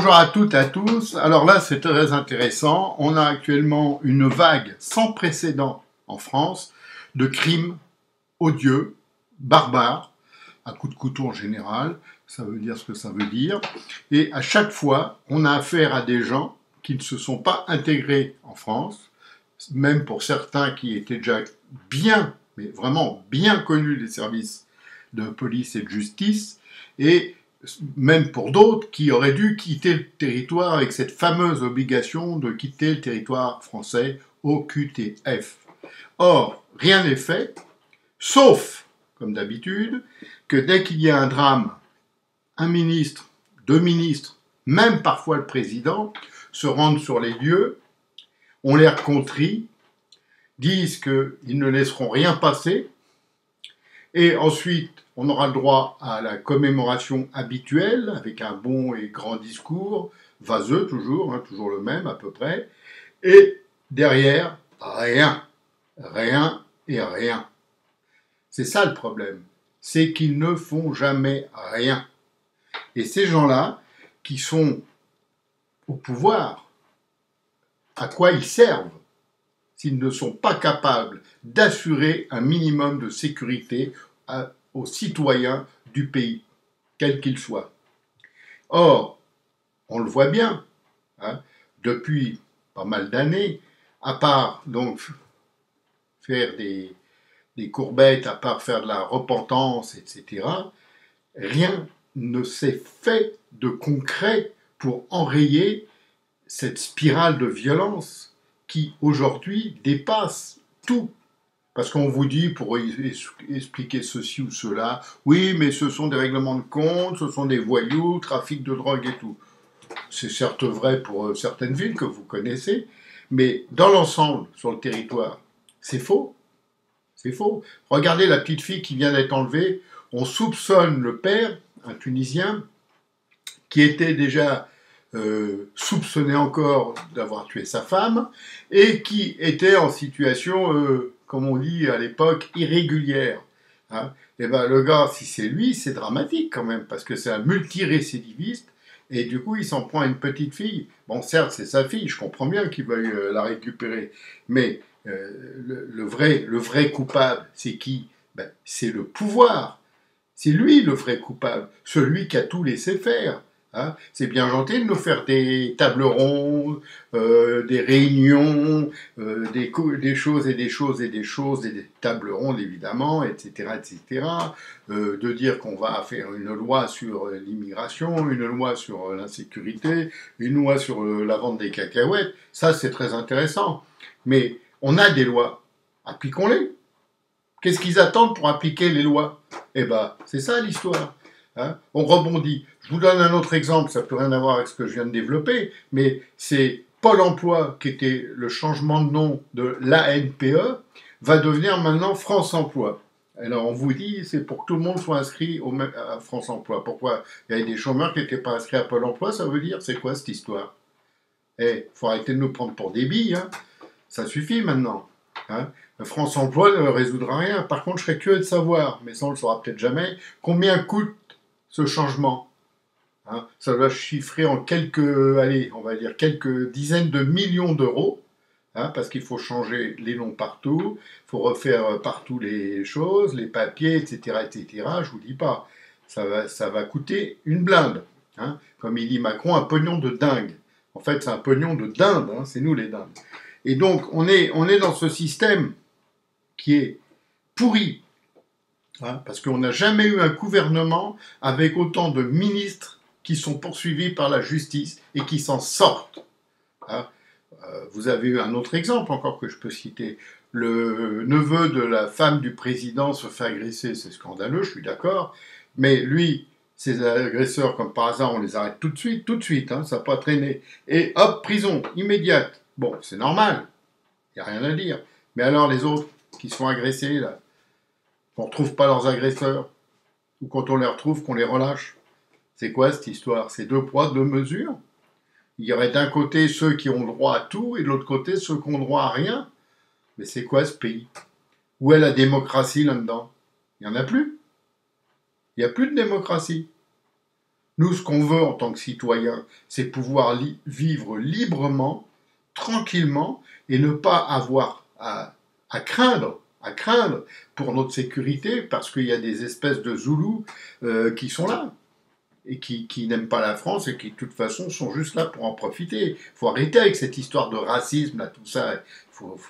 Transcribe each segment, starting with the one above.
Bonjour à toutes et à tous. Alors là, c'est très intéressant. On a actuellement une vague sans précédent en France de crimes odieux, barbares, à coups de couteau en général. Ça veut dire ce que ça veut dire. Et à chaque fois, on a affaire à des gens qui ne se sont pas intégrés en France, même pour certains qui étaient déjà bien, mais vraiment bien connus des services de police et de justice, et même pour d'autres qui auraient dû quitter le territoire avec cette fameuse obligation de quitter le territoire français OQTF. Or, rien n'est fait, sauf, comme d'habitude, que dès qu'il y a un drame, un ministre, deux ministres, même parfois le président, se rendent sur les lieux, ont l'air contrit, disent qu'ils ne laisseront rien passer, et ensuite, on aura le droit à la commémoration habituelle, avec un bon et grand discours, vaseux toujours, toujours le même à peu près, et derrière, rien, rien et rien. C'est ça le problème, c'est qu'ils ne font jamais rien. Et ces gens-là, qui sont au pouvoir, à quoi ils servent s'ils ne sont pas capables d'assurer un minimum de sécurité aux citoyens du pays, quel qu'il soit. Or, on le voit bien, depuis pas mal d'années, à part donc faire des courbettes, à part faire de la repentance, etc., rien ne s'est fait de concret pour enrayer cette spirale de violence qui, aujourd'hui, dépasse tout. Parce qu'on vous dit, pour expliquer ceci ou cela, oui, mais ce sont des règlements de compte, ce sont des voyous, trafic de drogue et tout. C'est certes vrai pour certaines villes que vous connaissez, mais dans l'ensemble, sur le territoire, c'est faux. C'est faux. Regardez la petite fille qui vient d'être enlevée. On soupçonne le père, un Tunisien, qui était déjà soupçonné encore d'avoir tué sa femme, et qui était en situation, comme on dit à l'époque, irrégulière. Et ben le gars, si c'est lui, c'est dramatique quand même, parce que c'est un multirécidiviste, et du coup, il s'en prend à une petite fille. Bon, certes, c'est sa fille, je comprends bien qu'il veuille la récupérer, mais le vrai coupable, c'est qui? Ben, c'est le pouvoir. C'est lui le vrai coupable, celui qui a tout laissé faire. C'est bien gentil de nous faire des tables rondes, des réunions, des choses et des choses et des choses, et des tables rondes évidemment, etc., etc. De dire qu'on va faire une loi sur l'immigration, une loi sur l'insécurité, une loi sur la vente des cacahuètes, ça c'est très intéressant. Mais on a des lois, appliquons-les. Qu'est-ce qu'ils attendent pour appliquer les lois? Eh ben, c'est ça l'histoire. On rebondit. Je vous donne un autre exemple, ça n'a plus rien à voir avec ce que je viens de développer, mais c'est Pôle emploi, qui était le changement de nom de l'ANPE, va devenir maintenant France Emploi. Alors on vous dit, c'est pour que tout le monde soit inscrit à France Emploi. Pourquoi? Il y avait des chômeurs qui n'étaient pas inscrits à Pôle emploi, ça veut dire, c'est quoi cette histoire? Faut arrêter de nous prendre pour des billes, ça suffit maintenant. France Emploi ne résoudra rien. Par contre, je serais curieux de savoir, mais ça on le saura peut-être jamais, combien coûte ce changement. Ça va chiffrer en on va dire quelques dizaines de millions d'euros, parce qu'il faut changer les noms partout, il faut refaire partout les choses, les papiers, etc., etc. Je vous dis pas, ça va coûter une blinde. Comme il dit Macron, un pognon de dingue. En fait, c'est un pognon de dinde, c'est nous les dindes. Et donc, on est dans ce système qui est pourri, parce qu'on n'a jamais eu un gouvernement avec autant de ministres qui sont poursuivis par la justice et qui s'en sortent. Vous avez eu un autre exemple encore que je peux citer. Le neveu de la femme du président se fait agresser, c'est scandaleux, je suis d'accord, mais lui, ces agresseurs, comme par hasard, on les arrête tout de suite, ça n'a pas traîné. Et hop, prison, immédiate. Bon, c'est normal, il n'y a rien à dire. Mais alors les autres qui se font agresser, là, qu'on ne retrouve pas leurs agresseurs, ou quand on les retrouve, qu'on les relâche. C'est quoi cette histoire? C'est deux poids, deux mesures. Il y aurait d'un côté ceux qui ont droit à tout, et de l'autre côté ceux qui ont droit à rien. Mais c'est quoi ce pays? Où est la démocratie là-dedans? Il n'y en a plus. Il n'y a plus de démocratie. Nous, ce qu'on veut en tant que citoyen, c'est pouvoir vivre librement, tranquillement, et ne pas avoir à craindre pour notre sécurité, parce qu'il y a des espèces de Zoulous qui sont là et qui n'aiment pas la France et qui, de toute façon, sont juste là pour en profiter. Il faut arrêter avec cette histoire de racisme, là, tout ça.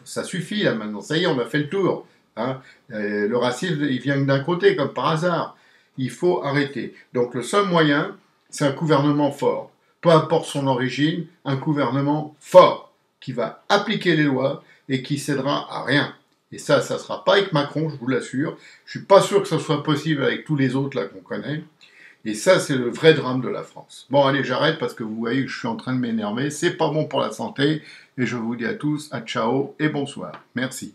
Ça suffit, là, maintenant. Ça y est, on a fait le tour. Hein. Le racisme, il vient d'un côté, comme par hasard. Il faut arrêter. Donc, le seul moyen, c'est un gouvernement fort. Peu importe son origine, un gouvernement fort qui va appliquer les lois et qui cédera à rien. Et ça ne sera pas avec Macron, je vous l'assure. Je ne suis pas sûr que ce soit possible avec tous les autres là qu'on connaît. Et ça, c'est le vrai drame de la France. Bon, allez, j'arrête parce que vous voyez que je suis en train de m'énerver. C'est pas bon pour la santé. Et je vous dis à tous, à ciao et bonsoir. Merci.